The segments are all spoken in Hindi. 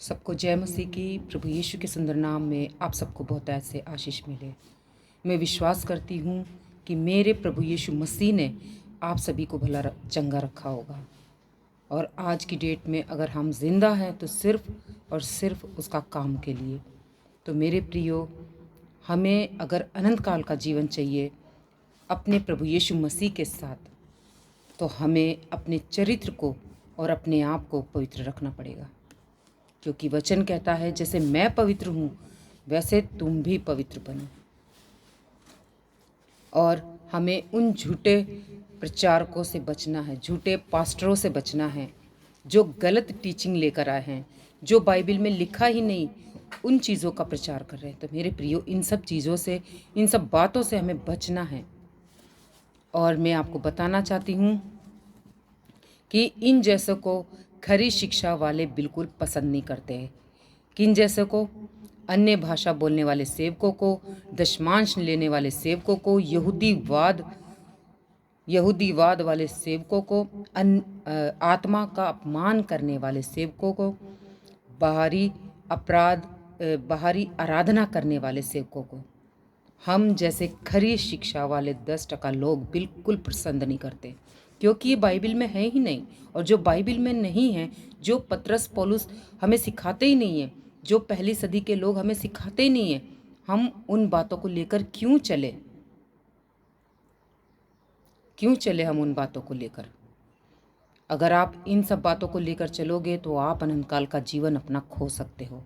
सबको जय मसीह की। प्रभु यीशु के सुंदर नाम में आप सबको बहुत ऐसे आशीष मिले। मैं विश्वास करती हूँ कि मेरे प्रभु यीशु मसीह ने आप सभी को भला चंगा रखा होगा। और आज की डेट में अगर हम जिंदा हैं तो सिर्फ और सिर्फ उसका काम के लिए। तो मेरे प्रियो, हमें अगर अनंत काल का जीवन चाहिए अपने प्रभु यीशु मसीह के साथ, तो हमें अपने चरित्र को और अपने आप को पवित्र रखना पड़ेगा। क्योंकि वचन कहता है जैसे मैं पवित्र हूँ वैसे तुम भी पवित्र बनो। और हमें उन झूठे प्रचारकों से बचना है, झूठे पास्टरों से बचना है जो गलत टीचिंग लेकर आए हैं, जो बाइबल में लिखा ही नहीं उन चीज़ों का प्रचार कर रहे हैं। तो मेरे प्रियो, इन सब चीज़ों से, इन सब बातों से हमें बचना है। और मैं आपको बताना चाहती हूँ कि इन जैसों को खरी शिक्षा वाले बिल्कुल पसंद नहीं करते हैं। किन जैसे को? अन्य भाषा बोलने वाले सेवकों को, दशमांश लेने वाले सेवकों को, यहूदीवाद वाले सेवकों को, आत्मा का अपमान करने वाले सेवकों को, बाहरी आराधना करने वाले सेवकों को हम जैसे खरी शिक्षा वाले 10% लोग बिल्कुल पसंद नहीं करते। क्योंकि ये बाइबल में है ही नहीं। और जो बाइबल में नहीं है, जो पतरस पौलुस हमें सिखाते ही नहीं है, जो पहली सदी के लोग हमें सिखाते ही नहीं है, हम उन बातों को लेकर क्यों चले हम उन बातों को लेकर? अगर आप इन सब बातों को लेकर चलोगे तो आप अनंत काल का जीवन अपना खो सकते हो।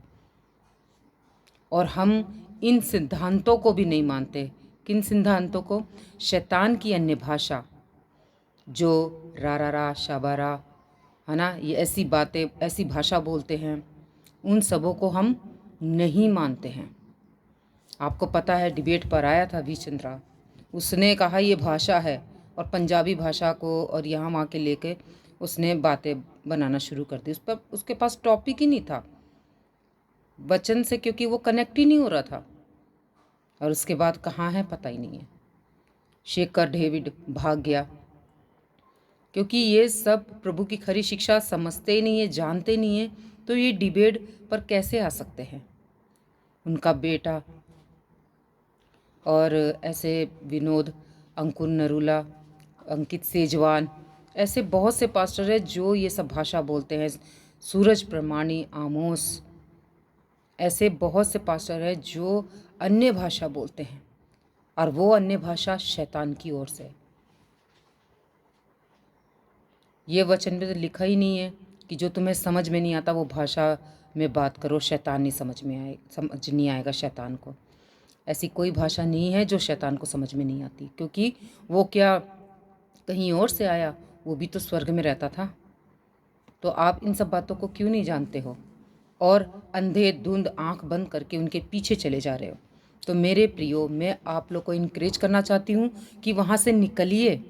और हम इन सिद्धांतों को भी नहीं मानते। किन सिद्धांतों को? शैतान की अन्य भाषा, जो रा शाबारा है ना, ये ऐसी बातें, ऐसी भाषा बोलते हैं, उन सबों को हम नहीं मानते हैं। आपको पता है, डिबेट पर आया था वी चंद्रा, उसने कहा ये भाषा है, और पंजाबी भाषा को और यहाँ वहाँ के लेके उसने बातें बनाना शुरू कर दी। उस पर उसके पास टॉपिक ही नहीं था वचन से, क्योंकि वो कनेक्ट ही नहीं हो रहा था। और उसके बाद कहाँ है पता ही नहीं है। शेखर डेविड भाग गया, क्योंकि ये सब प्रभु की खरी शिक्षा समझते ही नहीं है, जानते नहीं है, तो ये डिबेट पर कैसे आ सकते हैं? उनका बेटा और ऐसे विनोद, अंकुर नरूला, अंकित सेजवान, ऐसे बहुत से पास्टर हैं जो ये सब भाषा बोलते हैं। सूरज प्रमाणी, आमोस, ऐसे बहुत से पास्टर हैं जो अन्य भाषा बोलते हैं, और वो अन्य भाषा शैतान की ओर से। ये वचन में तो लिखा ही नहीं है कि जो तुम्हें समझ में नहीं आता वो भाषा में बात करो, शैतान नहीं समझ नहीं आएगा शैतान को। ऐसी कोई भाषा नहीं है जो शैतान को समझ में नहीं आती, क्योंकि वो क्या कहीं और से आया? वो भी तो स्वर्ग में रहता था। तो आप इन सब बातों को क्यों नहीं जानते हो और अंधे धुंध आंख बंद करके उनके पीछे चले जा रहे हो? तो मेरे प्रियो, मैं आप लोग को इनकरेज करना चाहती हूँ कि वहाँ से निकलिए,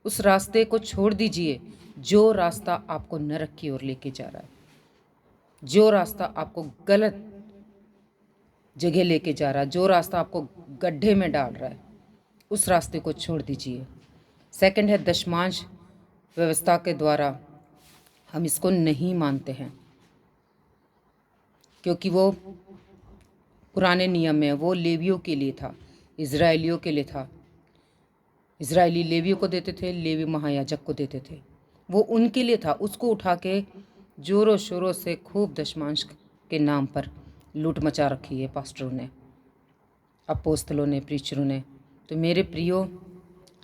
उस रास्ते को छोड़ दीजिए जो रास्ता आपको नरक की ओर लेके जा रहा है, जो रास्ता आपको गलत जगह लेके जा रहा है, जो रास्ता आपको गड्ढे में डाल रहा है, उस रास्ते को छोड़ दीजिए। सेकंड है दशमांश व्यवस्था के द्वारा हम इसको नहीं मानते हैं, क्योंकि वो पुराने नियम में वो लेवियों के लिए था, इजराइलियों के लिए था। इजरायली लेवियों को देते थे, लेवी महायाजक को देते थे, वो उनके लिए था। उसको उठा के जोरों शोरों से खूब दशमांश के नाम पर लूट मचा रखी है पास्टरों ने, अपोस्तलों ने, प्रीचरों ने। तो मेरे प्रियो,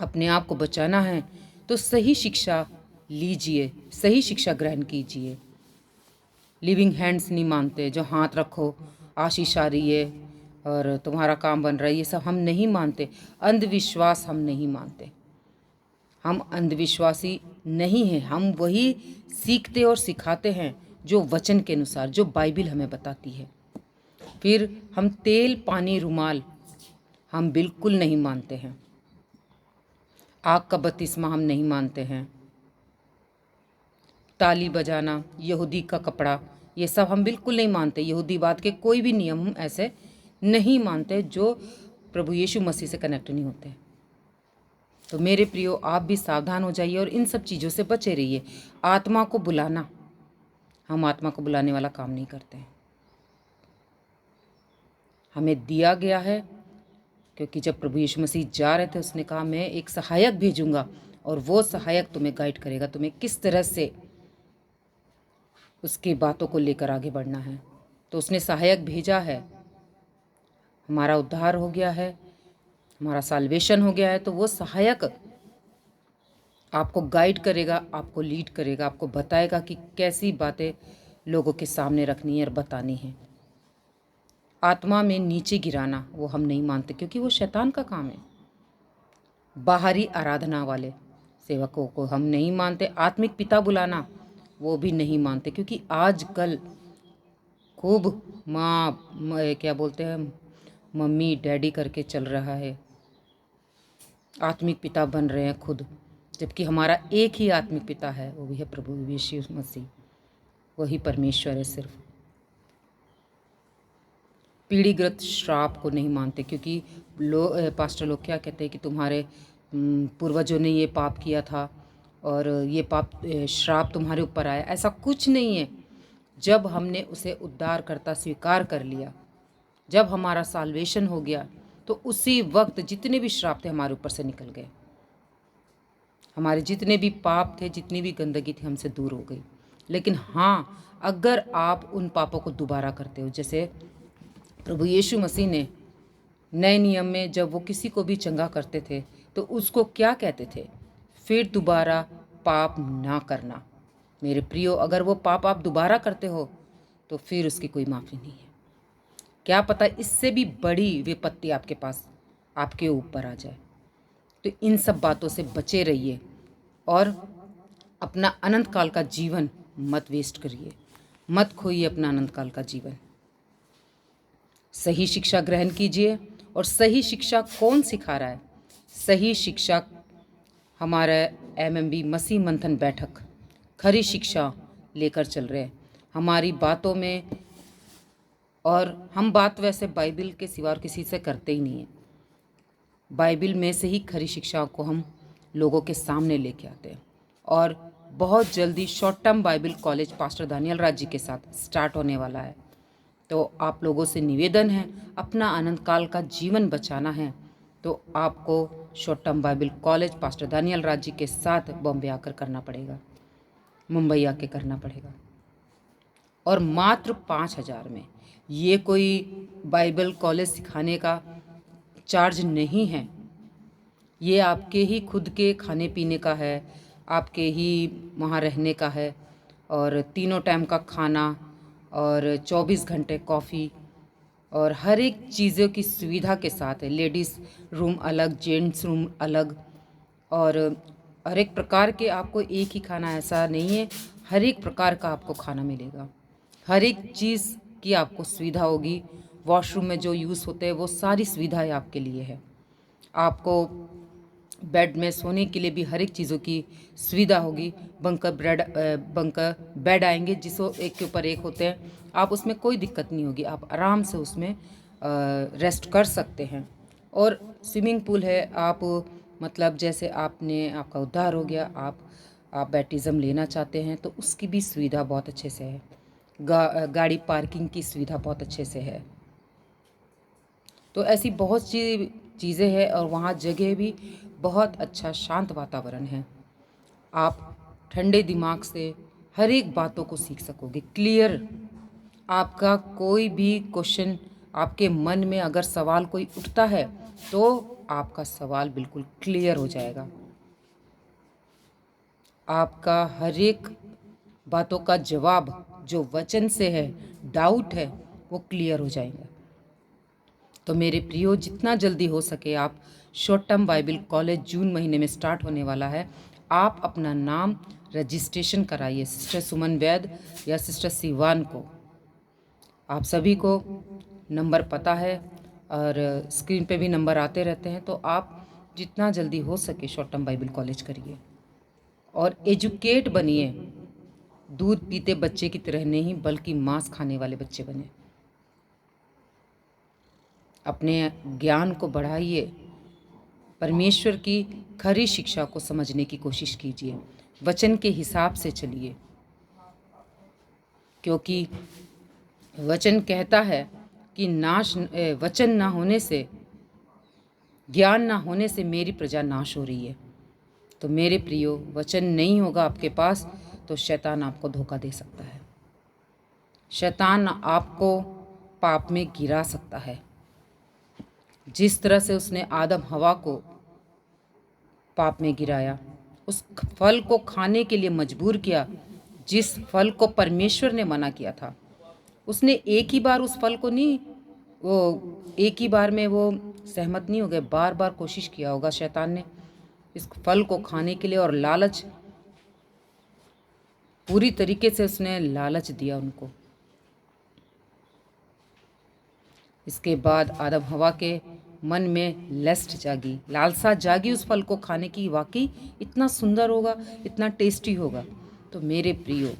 अपने आप को बचाना है तो सही शिक्षा लीजिए, सही शिक्षा ग्रहण कीजिए। लिविंग हैंड्स नहीं मानते, जो हाथ रखो आशीष आ रही है और तुम्हारा काम बन रहा है, ये सब हम नहीं मानते। अंधविश्वास हम नहीं मानते, हम अंधविश्वासी नहीं हैं। हम वही सीखते और सिखाते हैं जो वचन के अनुसार, जो बाइबल हमें बताती है। फिर हम तेल, पानी, रुमाल हम बिल्कुल नहीं मानते हैं। आग का बपतिस्मा हम नहीं मानते हैं। ताली बजाना, यहूदी का कपड़ा, ये सब हम बिल्कुल नहीं मानते। यहूदीवाद के कोई भी नियम हम ऐसे नहीं मानते जो प्रभु यीशु मसीह से कनेक्ट नहीं होते। तो मेरे प्रियो, आप भी सावधान हो जाइए और इन सब चीज़ों से बचे रहिए। आत्मा को बुलाना, हम आत्मा को बुलाने वाला काम नहीं करते हैं। हमें दिया गया है, क्योंकि जब प्रभु यीशु मसीह जा रहे थे उसने कहा मैं एक सहायक भेजूंगा और वो सहायक तुम्हें गाइड करेगा, तुम्हें किस तरह से उसकी बातों को लेकर आगे बढ़ना है। तो उसने सहायक भेजा है। हमारा उद्धार हो गया है, हमारा साल्वेशन हो गया है, तो वो सहायक आपको गाइड करेगा, आपको लीड करेगा, आपको बताएगा कि कैसी बातें लोगों के सामने रखनी है और बतानी है। आत्मा में नीचे गिराना वो हम नहीं मानते, क्योंकि वो शैतान का काम है। बाहरी आराधना वाले सेवकों को हम नहीं मानते। आत्मिक पिता बुलाना वो भी नहीं मानते, क्योंकि आजकल खूब क्या बोलते हैं, मम्मी डैडी करके चल रहा है। आत्मिक पिता बन रहे हैं खुद, जबकि हमारा एक ही आत्मिक पिता है, वो भी है प्रभु यीशु मसीह। वही परमेश्वर है सिर्फ। पीढ़ीगत श्राप को नहीं मानते, क्योंकि पास्टर लोग क्या कहते हैं कि तुम्हारे पूर्वजों ने ये पाप किया था और ये पाप श्राप तुम्हारे ऊपर आया। ऐसा कुछ नहीं है। जब हमने उसे उद्धारकर्ता स्वीकार कर लिया, जब हमारा साल्वेशन हो गया, तो उसी वक्त जितने भी श्राप थे हमारे ऊपर से निकल गए। हमारे जितने भी पाप थे, जितनी भी गंदगी थी, हमसे दूर हो गई। लेकिन हाँ, अगर आप उन पापों को दोबारा करते हो, जैसे प्रभु यीशु मसीह ने नए नियम में जब वो किसी को भी चंगा करते थे तो उसको क्या कहते थे, फिर दोबारा पाप ना करना। मेरे प्रियो, अगर वो पाप आप दोबारा करते हो तो फिर उसकी कोई माफ़ी नहीं है। क्या पता इससे भी बड़ी विपत्ति आपके पास, आपके ऊपर आ जाए। तो इन सब बातों से बचे रहिए और अपना अनंत काल का जीवन मत वेस्ट करिए, मत खोइए अपना अनंत काल का जीवन। सही शिक्षा ग्रहण कीजिए। और सही शिक्षा कौन सिखा रहा है? सही शिक्षा हमारा एमएमबी मसीह मंथन बैठक खरी शिक्षा लेकर चल रहे हैं हमारी बातों में। और हम बात वैसे बाइबल के सिवा और किसी से करते ही नहीं है। बाइबल में से ही खरी शिक्षा को हम लोगों के सामने लेके आते हैं। और बहुत जल्दी short term Bible college pastor Daniel Raj ji के साथ स्टार्ट होने वाला है। तो आप लोगों से निवेदन है, अपना अनंत काल का जीवन बचाना है तो आपको short term Bible college pastor Daniel Raj ji के साथ बॉम्बे आकर करना पड़ेगा, मुंबई आके करना पड़ेगा। और मात्र 5,000 में। ये कोई बाइबल कॉलेज सिखाने का चार्ज नहीं है। ये आपके ही खुद के खाने पीने का है, आपके ही वहाँ रहने का है, और तीनों टाइम का खाना और 24 घंटे कॉफ़ी और हर एक चीज़ों की सुविधा के साथ है। लेडीज़ रूम अलग, जेंट्स रूम अलग, और हर एक प्रकार के आपको एक ही खाना ऐसा नहीं है, हर एक प्रकार का आपको खाना मिलेगा। हर एक चीज़ की आपको सुविधा होगी। वॉशरूम में जो यूज़ होते हैं वो सारी सुविधाएं आपके लिए है। आपको बेड में सोने के लिए भी हर एक चीज़ों की सुविधा होगी। बंकर बेड आएंगे जिसको एक के ऊपर एक होते हैं। आप उसमें कोई दिक्कत नहीं होगी, आप आराम से उसमें रेस्ट कर सकते हैं। और स्विमिंग पूल है। आप मतलब जैसे आपका उद्धार हो गया, आप बैप्टिज्म लेना चाहते हैं तो उसकी भी सुविधा बहुत अच्छे से है। गाड़ी पार्किंग की सुविधा बहुत अच्छे से है। तो ऐसी बहुत सी चीज़ें हैं और वहाँ जगह भी बहुत अच्छा शांत वातावरण है। आप ठंडे दिमाग से हर एक बातों को सीख सकोगे। क्लियर, आपका कोई भी क्वेश्चन, आपके मन में अगर सवाल कोई उठता है तो आपका सवाल बिल्कुल क्लियर हो जाएगा। आपका हर एक बातों का जवाब जो वचन से है, डाउट है, वो क्लियर हो जाएगा। तो मेरे प्रियो, जितना जल्दी हो सके आप शॉर्ट टर्म बाइबल कॉलेज जून महीने में स्टार्ट होने वाला है, आप अपना नाम रजिस्ट्रेशन कराइए सिस्टर सुमन वैद्य या सिस्टर सिवान को। आप सभी को नंबर पता है और स्क्रीन पे भी नंबर आते रहते हैं। तो आप जितना जल्दी हो सके शॉर्ट टर्म बाइबल कॉलेज करिए और एजुकेट बनिए। दूध पीते बच्चे की तरह नहीं, बल्कि मांस खाने वाले बच्चे बने। अपने ज्ञान को बढ़ाइए, परमेश्वर की खरी शिक्षा को समझने की कोशिश कीजिए, वचन के हिसाब से चलिए। क्योंकि वचन कहता है कि वचन ना होने से, ज्ञान ना होने से मेरी प्रजा नाश हो रही है। तो मेरे प्रियो, वचन नहीं होगा आपके पास तो शैतान आपको धोखा दे सकता है। शैतान आपको पाप में गिरा सकता है। जिस तरह से उसने आदम हवा को पाप में गिराया, उस फल को खाने के लिए मजबूर किया जिस फल को परमेश्वर ने मना किया था। उसने एक ही बार उस फल को नहीं, वो एक ही बार में वो सहमत नहीं हो गए, बार बार कोशिश किया होगा शैतान ने इस फल को खाने के लिए, और लालच, पूरी तरीके से उसने लालच दिया उनको। इसके बाद आदम हवा के मन में लस्ट जागी, लालसा जागी उस फल को खाने की, वाकई इतना सुंदर होगा, इतना टेस्टी होगा। तो मेरे प्रियो,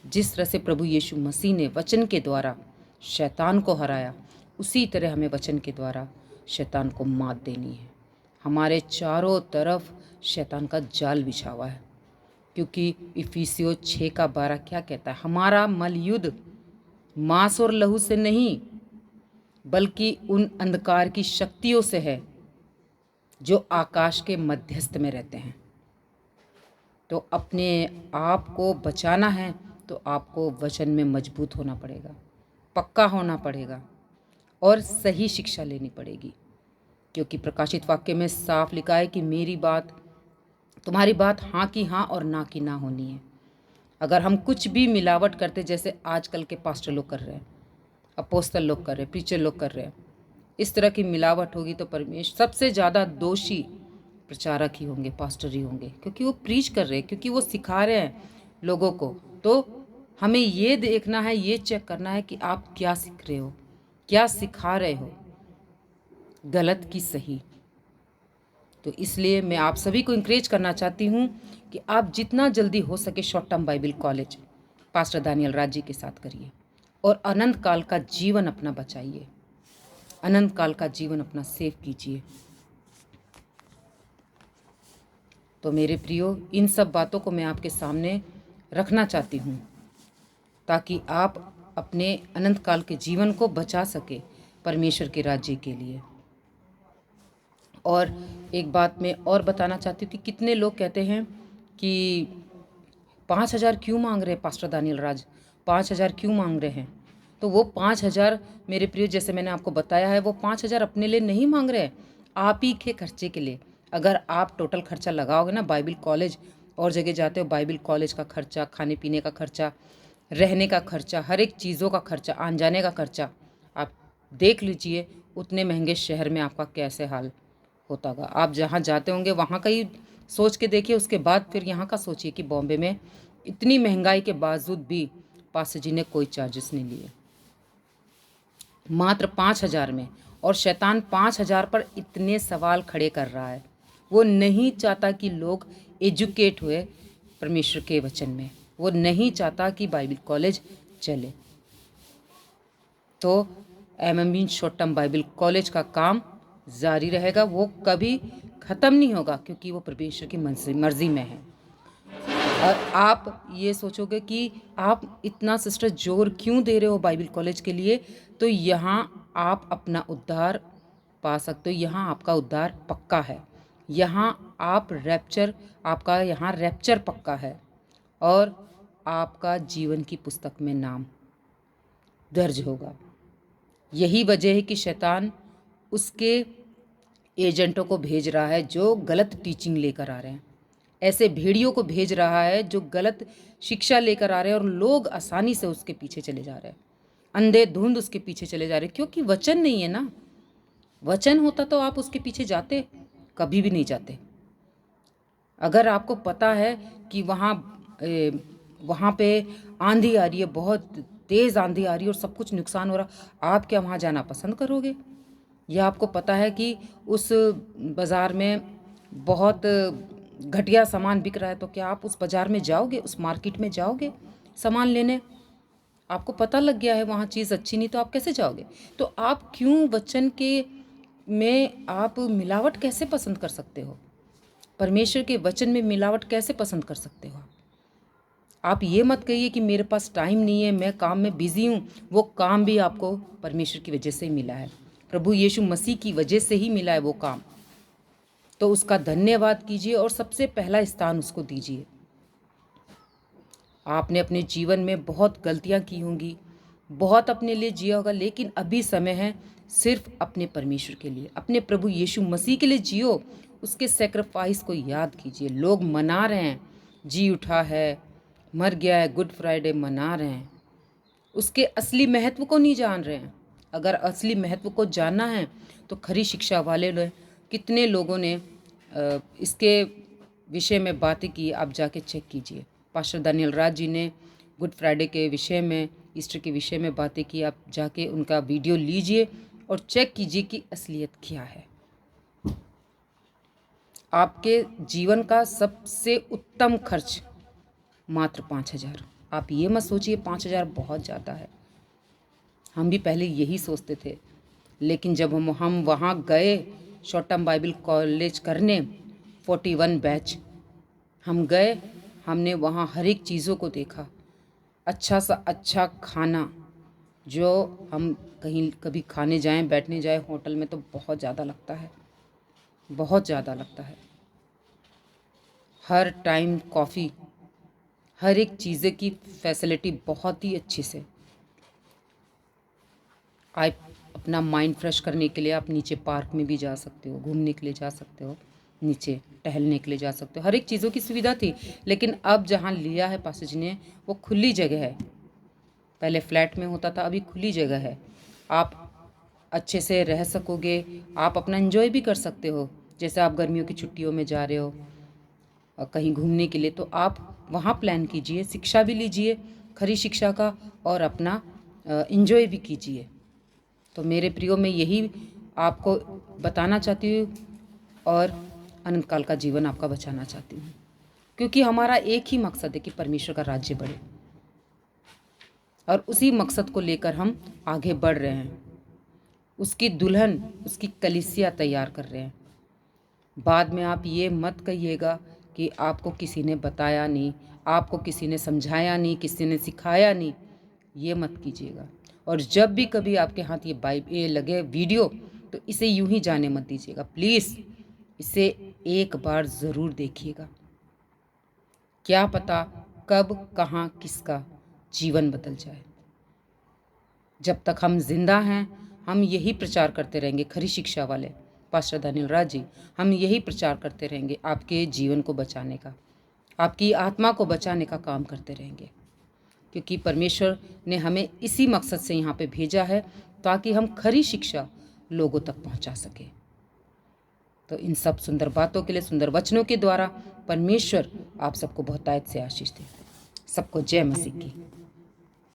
जिस तरह से प्रभु यीशु मसीह ने वचन के द्वारा शैतान को हराया, उसी तरह हमें वचन के द्वारा शैतान को मात देनी है। हमारे चारों तरफ शैतान का जाल बिछा हुआ है, क्योंकि इफिसियों 6:12 क्या कहता है? हमारा मल युद्ध मांस और लहू से नहीं, बल्कि उन अंधकार की शक्तियों से है जो आकाश के मध्यस्थ में रहते हैं। तो अपने आप को बचाना है तो आपको वचन में मजबूत होना पड़ेगा, पक्का होना पड़ेगा और सही शिक्षा लेनी पड़ेगी। क्योंकि प्रकाशित वाक्य में साफ लिखा है कि मेरी बात, तुम्हारी बात हाँ की हाँ और ना की ना होनी है। अगर हम कुछ भी मिलावट करते, जैसे आजकल के पास्टर लोग कर रहे हैं, अपोस्तल लोग कर रहे हैं, प्रीचर लोग कर रहे हैं, इस तरह की मिलावट होगी तो परमेश्वर सबसे ज़्यादा दोषी प्रचारक ही होंगे, पास्टर ही होंगे, क्योंकि वो प्रीच कर रहे हैं, क्योंकि वो सिखा रहे हैं लोगों को। तो हमें ये देखना है, ये चेक करना है कि आप क्या सीख रहे हो, क्या सिखा रहे हो, गलत की सही। तो इसलिए मैं आप सभी को इंकरेज करना चाहती हूँ कि आप जितना जल्दी हो सके short term Bible college pastor Daniel Raj ji के साथ करिए और अनंत काल का जीवन अपना बचाइए, अनंत काल का जीवन अपना सेव कीजिए। तो मेरे प्रियो, इन सब बातों को मैं आपके सामने रखना चाहती हूँ ताकि आप अपने अनंत काल के जीवन को बचा सके परमेश्वर के राज्य के लिए। और एक बात मैं और बताना चाहती हूँ कि कितने लोग कहते हैं कि 5,000 क्यों मांग रहे हैं पास्टर दानियल राज, 5,000 क्यों मांग रहे हैं? तो वो 5,000 मेरे प्रिय, जैसे मैंने आपको बताया है, वो 5,000 अपने लिए नहीं मांग रहे हैं, आप ही के खर्चे के लिए। अगर आप टोटल खर्चा लगाओगे ना, बाइबल कॉलेज और जगह जाते हो, बाइबल कॉलेज का खर्चा, खाने पीने का खर्चा, रहने का खर्चा, हर एक चीज़ों का खर्चा, आने जाने का खर्चा, आप देख लीजिए उतने महंगे शहर में आपका कैसे हाल होता होगा। आप जहाँ जाते होंगे वहाँ का ही सोच के देखिए, उसके बाद फिर यहाँ का सोचिए कि बॉम्बे में इतनी महंगाई के बावजूद भी पास्टर जी ने कोई चार्जेस नहीं लिए, मात्र 5,000 में। और शैतान 5,000 पर इतने सवाल खड़े कर रहा है। वो नहीं चाहता कि लोग एजुकेट हुए परमेश्वर के वचन में, वो नहीं चाहता कि बाइबल कॉलेज चले। तो MMB short term Bible college का काम जारी रहेगा, वो कभी ख़त्म नहीं होगा, क्योंकि वो परमेश्वर की मर्जी में है। और आप ये सोचोगे कि आप इतना सिस्टर जोर क्यों दे रहे हो बाइबल कॉलेज के लिए, तो यहाँ आप अपना उद्धार पा सकते हो, यहाँ आपका उद्धार पक्का है, यहाँ आप रैप्चर, आपका यहाँ रैप्चर पक्का है और आपका जीवन की पुस्तक में नाम दर्ज होगा। यही वजह है कि शैतान उसके एजेंटों को भेज रहा है जो गलत टीचिंग लेकर आ रहे हैं, ऐसे भेड़ियों को भेज रहा है जो गलत शिक्षा लेकर आ रहे हैं, और लोग आसानी से उसके पीछे चले जा रहे हैं, अंधेधुंध उसके पीछे चले जा रहे हैं, क्योंकि वचन नहीं है ना। वचन होता तो आप उसके पीछे जाते? कभी भी नहीं जाते। अगर आपको पता है कि वहाँ पे आंधी आ रही है, बहुत तेज़ आंधी आ रही है और सब कुछ नुकसान हो रहा, आप क्या वहाँ जाना पसंद करोगे? या आपको पता है कि उस बाज़ार में बहुत घटिया सामान बिक रहा है, तो क्या आप उस बाज़ार में जाओगे, उस मार्केट में जाओगे सामान लेने? आपको पता लग गया है वहाँ चीज़ अच्छी नहीं, तो आप कैसे जाओगे? तो आप क्यों वचन के में आप मिलावट कैसे पसंद कर सकते हो? परमेश्वर के वचन में मिलावट कैसे पसंद कर सकते हो? आप ये मत कहिए कि मेरे पास टाइम नहीं है, मैं काम में बिजी हूँ। वो काम भी आपको परमेश्वर की वजह से ही मिला है, प्रभु यीशु मसीह की वजह से ही मिला है वो काम। तो उसका धन्यवाद कीजिए और सबसे पहला स्थान उसको दीजिए। आपने अपने जीवन में बहुत गलतियां की होंगी, बहुत अपने लिए जिया होगा, लेकिन अभी समय है सिर्फ अपने परमेश्वर के लिए, अपने प्रभु यीशु मसीह के लिए जियो। उसके सेक्रीफाइस को याद कीजिए। लोग मना रहे हैं, जी उठा है, मर गया है, गुड फ्राइडे मना रहे हैं, उसके असली महत्व को नहीं जान रहे हैं। अगर असली महत्व को जानना है तो खरी शिक्षा वाले लोग, कितने लोगों ने इसके विषय में बातें की, आप जाके चेक कीजिए। पास्टर दानियल राज जी ने गुड फ्राइडे के विषय में, ईस्टर के विषय में बातें की, आप जाके उनका वीडियो लीजिए और चेक कीजिए कि असलियत क्या है। आपके जीवन का सबसे उत्तम खर्च मात्र 5,000। आप ये मत सोचिए 5,000 बहुत ज़्यादा है। हम भी पहले यही सोचते थे, लेकिन जब हम वहाँ गए शॉर्ट टर्म बाइबल कॉलेज करने, 41 बैच हम गए, हमने वहाँ हर एक चीज़ों को देखा। अच्छा सा अच्छा खाना जो हम कहीं कभी खाने जाएं, बैठने जाएं होटल में तो बहुत ज़्यादा लगता है, बहुत ज़्यादा लगता है। हर टाइम कॉफ़ी, हर एक चीज़ें की फैसिलिटी बहुत ही अच्छी से। आप अपना माइंड फ्रेश करने के लिए आप नीचे पार्क में भी जा सकते हो, घूमने के लिए जा सकते हो, नीचे टहलने के लिए जा सकते हो, हर एक चीज़ों की सुविधा थी। लेकिन अब जहाँ लिया है पास्टर जी ने, वो खुली जगह है। पहले फ्लैट में होता था, अभी खुली जगह है। आप अच्छे से रह सकोगे, आप अपना एंजॉय भी कर सकते हो। जैसे आप गर्मियों की छुट्टियों में जा रहे हो कहीं घूमने के लिए, तो आप वहाँ प्लान कीजिए, शिक्षा भी लीजिए खरी शिक्षा का, और अपना एंजॉय भी कीजिए। तो मेरे प्रियो, मैं यही आपको बताना चाहती हूँ और अनंत काल का जीवन आपका बचाना चाहती हूँ, क्योंकि हमारा एक ही मकसद है कि परमेश्वर का राज्य बढ़े, और उसी मकसद को लेकर हम आगे बढ़ रहे हैं। उसकी दुल्हन, उसकी कलीसिया तैयार कर रहे हैं। बाद में आप ये मत कहिएगा कि आपको किसी ने बताया नहीं, आपको किसी ने समझाया नहीं, किसी ने सिखाया नहीं, ये मत कीजिएगा। और जब भी कभी आपके हाथ ये लगे वीडियो, तो इसे यूं ही जाने मत दीजिएगा प्लीज़, इसे एक बार ज़रूर देखिएगा। क्या पता कब कहाँ किसका जीवन बदल जाए। जब तक हम जिंदा हैं, हम यही प्रचार करते रहेंगे, खरी शिक्षा वाले पास्टर दानियल राज जी, हम यही प्रचार करते रहेंगे, आपके जीवन को बचाने का, आपकी आत्मा को बचाने का काम करते रहेंगे, क्योंकि परमेश्वर ने हमें इसी मकसद से यहाँ पे भेजा है, ताकि हम खरी शिक्षा लोगों तक पहुँचा सके। तो इन सब सुंदर बातों के लिए, सुंदर वचनों के द्वारा परमेश्वर आप सबको बहुतायत से आशीष दे। सबको जय मसीह की।